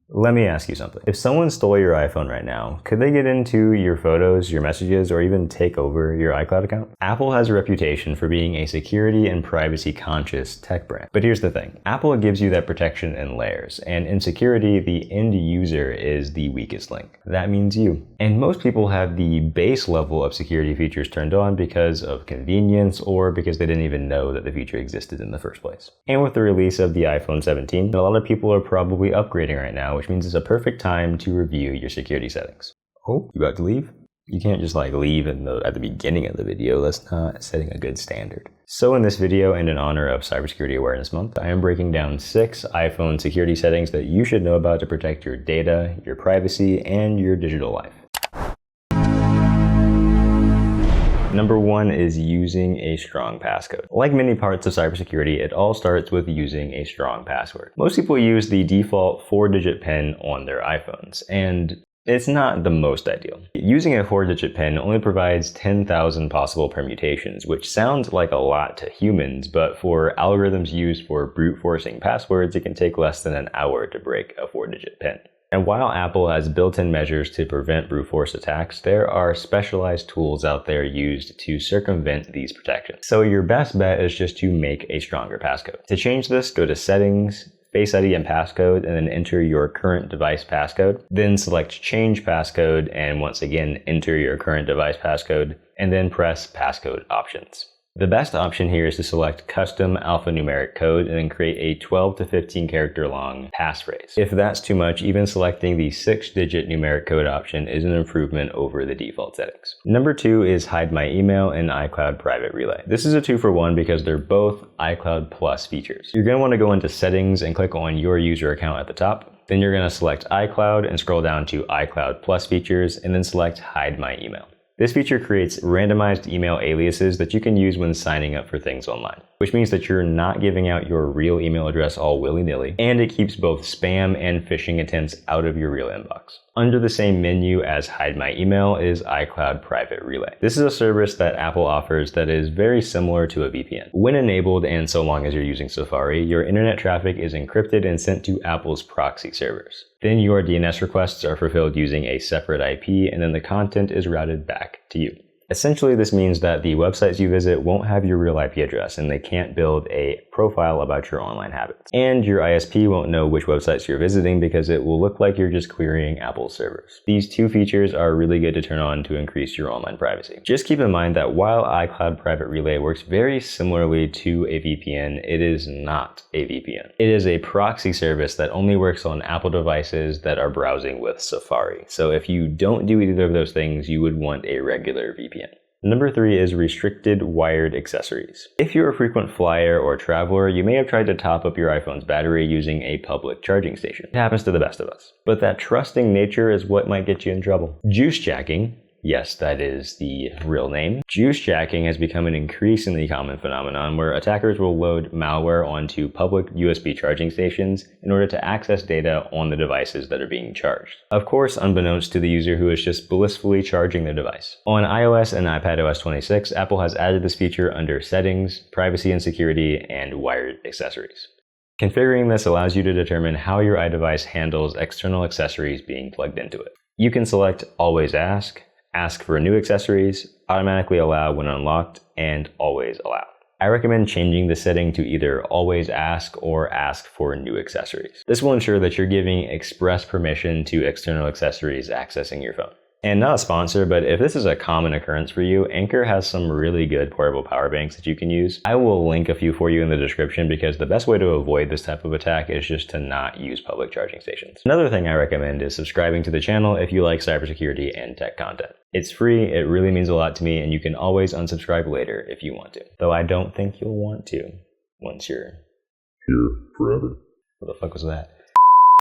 Let me ask you something. If someone stole your iPhone right now, could they get into your photos, your messages, or even take over your iCloud account? Apple has a reputation for being a security and privacy conscious tech brand. But here's the thing. Apple gives you that protection in layers, and in security, the end user is the weakest link. That means you. And most people have the base level of security features turned on because of convenience or because they didn't even know that the feature existed in the first place. And with the release of the iPhone 17, a lot of people are probably upgrading right now, which means it's a perfect time to review your security settings. Oh, you about to leave? You can't just leave at the beginning of the video. That's not setting a good standard. So in this video, and in honor of Cybersecurity Awareness Month, I am breaking down 6 iPhone security settings that you should know about to protect your data, your privacy, and your digital life. Number 1 is using a strong passcode. Like many parts of cybersecurity, it all starts with using a strong password. Most people use the default 4-digit PIN on their iPhones, and it's not the most ideal. Using a 4-digit PIN only provides 10,000 possible permutations, which sounds like a lot to humans, but for algorithms used for brute forcing passwords, it can take less than an hour to break a 4-digit PIN. And while Apple has built-in measures to prevent brute force attacks, there are specialized tools out there used to circumvent these protections. So your best bet is just to make a stronger passcode. To change this, go to Settings, Face ID and Passcode, and then enter your current device passcode. Then select Change Passcode, and once again, enter your current device passcode, and then press Passcode Options. The best option here is to select Custom Alphanumeric Code and then create a 12 to 15 character long passphrase. If that's too much, even selecting the 6-digit numeric code option is an improvement over the default settings. Number 2 is Hide My Email and iCloud Private Relay. This is a 2-for-1 because they're both iCloud Plus features. You're going to want to go into Settings and click on your user account at the top. Then you're going to select iCloud and scroll down to iCloud Plus features and then select Hide My Email. This feature creates randomized email aliases that you can use when signing up for things online, which means that you're not giving out your real email address all willy-nilly, and it keeps both spam and phishing attempts out of your real inbox. Under the same menu as Hide My Email is iCloud Private Relay. This is a service that Apple offers that is very similar to a VPN. When enabled, and so long as you're using Safari, your internet traffic is encrypted and sent to Apple's proxy servers. Then your DNS requests are fulfilled using a separate IP, and then the content is routed back to you. Essentially, this means that the websites you visit won't have your real IP address and they can't build a profile about your online habits. And your ISP won't know which websites you're visiting because it will look like you're just querying Apple's servers. These 2 features are really good to turn on to increase your online privacy. Just keep in mind that while iCloud Private Relay works very similarly to a VPN, it is not a VPN. It is a proxy service that only works on Apple devices that are browsing with Safari. So if you don't do either of those things, you would want a regular VPN. Number 3 is restricted wired accessories. If you're a frequent flyer or traveler, you may have tried to top up your iPhone's battery using a public charging station. It happens to the best of us. But that trusting nature is what might get you in trouble. Juice jacking, yes, that is the real name. Juice jacking has become an increasingly common phenomenon where attackers will load malware onto public USB charging stations in order to access data on the devices that are being charged. Of course, unbeknownst to the user who is just blissfully charging the device. On iOS and iPadOS 26, Apple has added this feature under Settings, Privacy and Security, and Wired Accessories. Configuring this allows you to determine how your iDevice handles external accessories being plugged into it. You can select Always Ask for new accessories, automatically allow when unlocked, and always allow. I recommend changing the setting to either always ask or ask for new accessories. This will ensure that you're giving express permission to external accessories accessing your phone. And not a sponsor, but if this is a common occurrence for you, Anker has some really good portable power banks that you can use. I will link a few for you in the description because the best way to avoid this type of attack is just to not use public charging stations. Another thing I recommend is subscribing to the channel if you like cybersecurity and tech content. It's free, it really means a lot to me, and you can always unsubscribe later if you want to. Though I don't think you'll want to once you're here forever. What the fuck was that?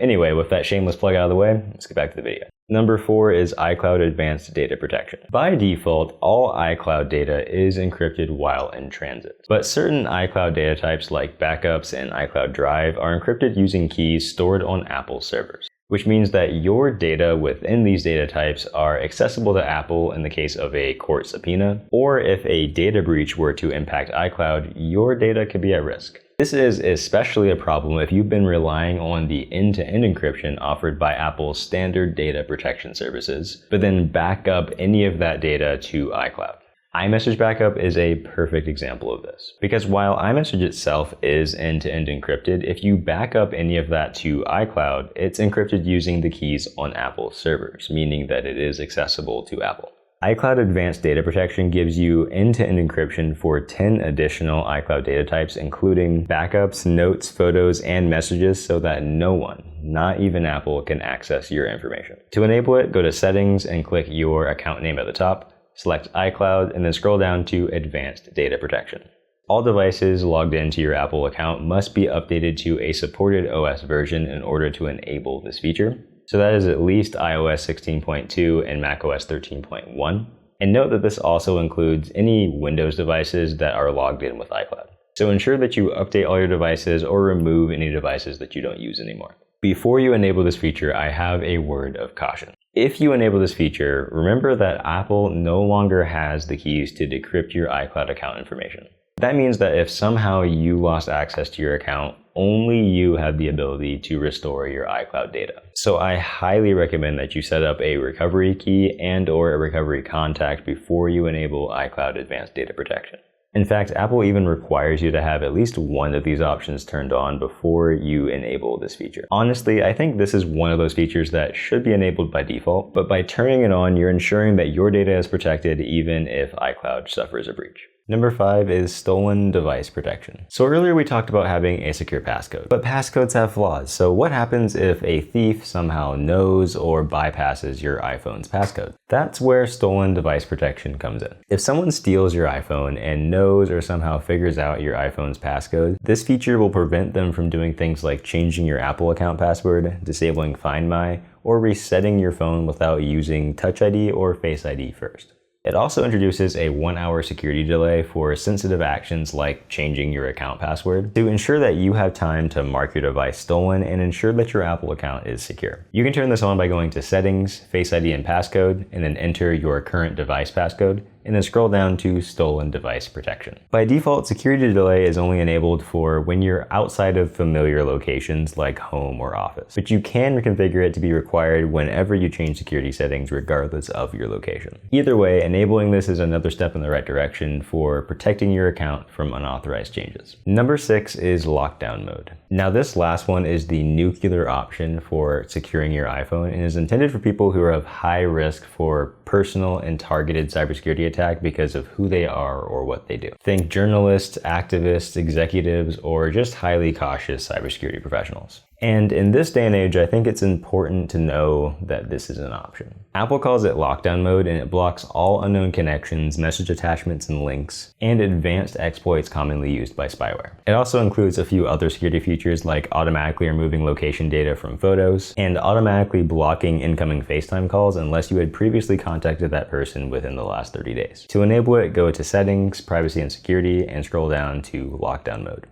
Anyway, with that shameless plug out of the way, let's get back to the video. Number 4 is iCloud Advanced Data Protection. By default, all iCloud data is encrypted while in transit. But certain iCloud data types like backups and iCloud Drive are encrypted using keys stored on Apple servers. which means that your data within these data types are accessible to Apple in the case of a court subpoena, or if a data breach were to impact iCloud, your data could be at risk. This is especially a problem if you've been relying on the end-to-end encryption offered by Apple's standard data protection services, but then back up any of that data to iCloud. iMessage backup is a perfect example of this, because while iMessage itself is end-to-end encrypted, if you back up any of that to iCloud, it's encrypted using the keys on Apple's servers, meaning that it is accessible to Apple. iCloud Advanced Data Protection gives you end-to-end encryption for 10 additional iCloud data types, including backups, notes, photos, and messages, so that no one, not even Apple, can access your information. To enable it, go to Settings and click your account name at the top, select iCloud, and then scroll down to Advanced Data Protection. All devices logged into your Apple account must be updated to a supported OS version in order to enable this feature. So that is at least iOS 16.2 and macOS 13.1. And note that this also includes any Windows devices that are logged in with iCloud. So ensure that you update all your devices or remove any devices that you don't use anymore. Before you enable this feature, I have a word of caution. If you enable this feature, remember that Apple no longer has the keys to decrypt your iCloud account information. That means that if somehow you lost access to your account, only you have the ability to restore your iCloud data. So I highly recommend that you set up a recovery key and/or a recovery contact before you enable iCloud Advanced Data Protection. In fact, Apple even requires you to have at least one of these options turned on before you enable this feature. Honestly, I think this is one of those features that should be enabled by default, but by turning it on, you're ensuring that your data is protected even if iCloud suffers a breach. Number 5 is stolen device protection. So earlier we talked about having a secure passcode, but passcodes have flaws. So what happens if a thief somehow knows or bypasses your iPhone's passcode? That's where stolen device protection comes in. If someone steals your iPhone and knows or somehow figures out your iPhone's passcode, this feature will prevent them from doing things like changing your Apple account password, disabling Find My, or resetting your phone without using Touch ID or Face ID first. It also introduces a 1-hour security delay for sensitive actions like changing your account password to ensure that you have time to mark your device stolen and ensure that your Apple account is secure. You can turn this on by going to Settings, Face ID and Passcode, and then enter your current device passcode, and then scroll down to Stolen Device Protection. By default, security delay is only enabled for when you're outside of familiar locations like home or office, but you can reconfigure it to be required whenever you change security settings regardless of your location. Either way, enabling this is another step in the right direction for protecting your account from unauthorized changes. Number 6 is lockdown mode. Now this last one is the nuclear option for securing your iPhone and is intended for people who are of high risk for personal and targeted cybersecurity attack because of who they are or what they do. Think journalists, activists, executives, or just highly cautious cybersecurity professionals. And in this day and age, I think it's important to know that this is an option. Apple calls it lockdown mode, and it blocks all unknown connections, message attachments and links, and advanced exploits commonly used by spyware. It also includes a few other security features like automatically removing location data from photos and automatically blocking incoming FaceTime calls unless you had previously contacted that person within the last 30 days. To enable it, go to Settings, Privacy and Security, and scroll down to Lockdown Mode.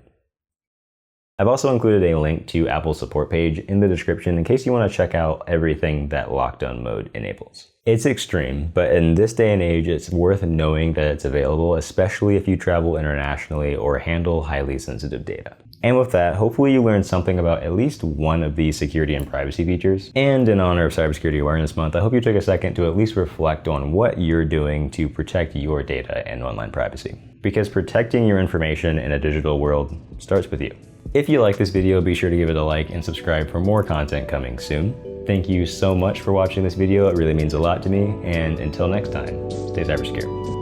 I've also included a link to Apple's support page in the description in case you want to check out everything that lockdown mode enables. It's extreme, but in this day and age, it's worth knowing that it's available, especially if you travel internationally or handle highly sensitive data. And with that, hopefully you learned something about at least one of these security and privacy features. And in honor of Cybersecurity Awareness Month, I hope you took a second to at least reflect on what you're doing to protect your data and online privacy. Because protecting your information in a digital world starts with you. If you like this video, be sure to give it a like and subscribe for more content coming soon. Thank you so much for watching this video. It really means a lot to me. And until next time, stay cybersecure.